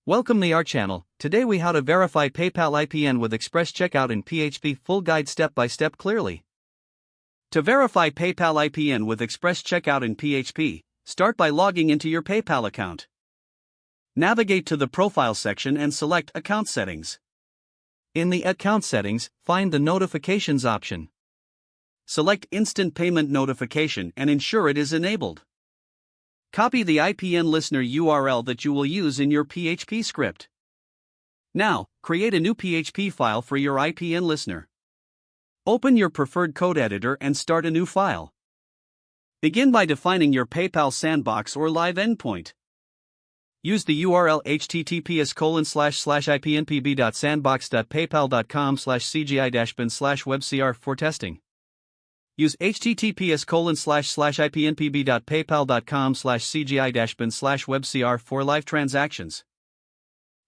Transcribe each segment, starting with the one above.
Welcome to our channel. Today we how to verify PayPal IPN with Express Checkout in PHP. Full guide step by step clearly. To verify PayPal IPN with Express Checkout in PHP, start by logging into your PayPal account. Navigate to the Profile section and select Account Settings. In the Account Settings, find the Notifications option. Select Instant Payment Notification and ensure it is enabled. Copy the IPN listener URL that you will use in your PHP script. Now, create a new PHP file for your IPN listener. Open your preferred code editor and start a new file. Begin by defining your PayPal sandbox or live endpoint. Use the URL https://ipnpb.sandbox.paypal.com/cgi-bin/webcr for testing. Use https://ipnpb.paypal.com/cgi-bin/webcr for live transactions.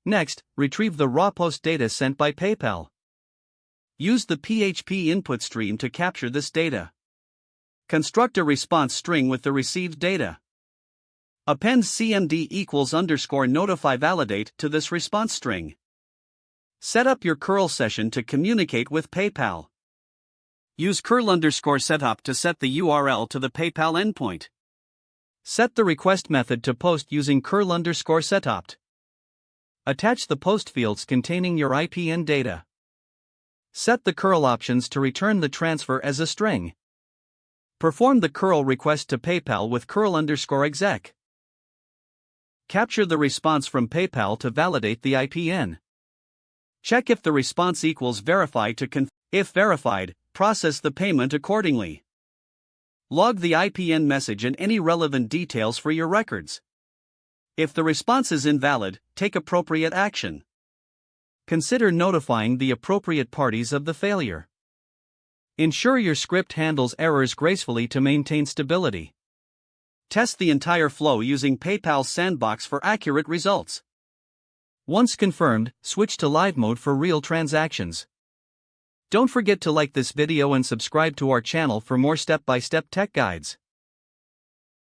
Next, retrieve the raw post data sent by PayPal. Use the PHP input stream to capture this data. Construct a response string with the received data. Append cmd=_notify validate to this response string. Set up your curl session to communicate with PayPal. Use curl_setup to set the URL to the PayPal endpoint. Set the request method to post using curl_setup. Attach the post fields containing your IPN data. Set the curl options to return the transfer as a string. Perform the curl request to PayPal with curl_exec. Capture the response from PayPal to validate the IPN. Check if the response equals verify to confirm. If verified, process the payment accordingly. Log the IPN message and any relevant details for your records. If the response is invalid, take appropriate action. Consider notifying the appropriate parties of the failure. Ensure your script handles errors gracefully to maintain stability. Test the entire flow using PayPal's sandbox for accurate results. Once confirmed, switch to live mode for real transactions. Don't forget to like this video and subscribe to our channel for more step-by-step tech guides.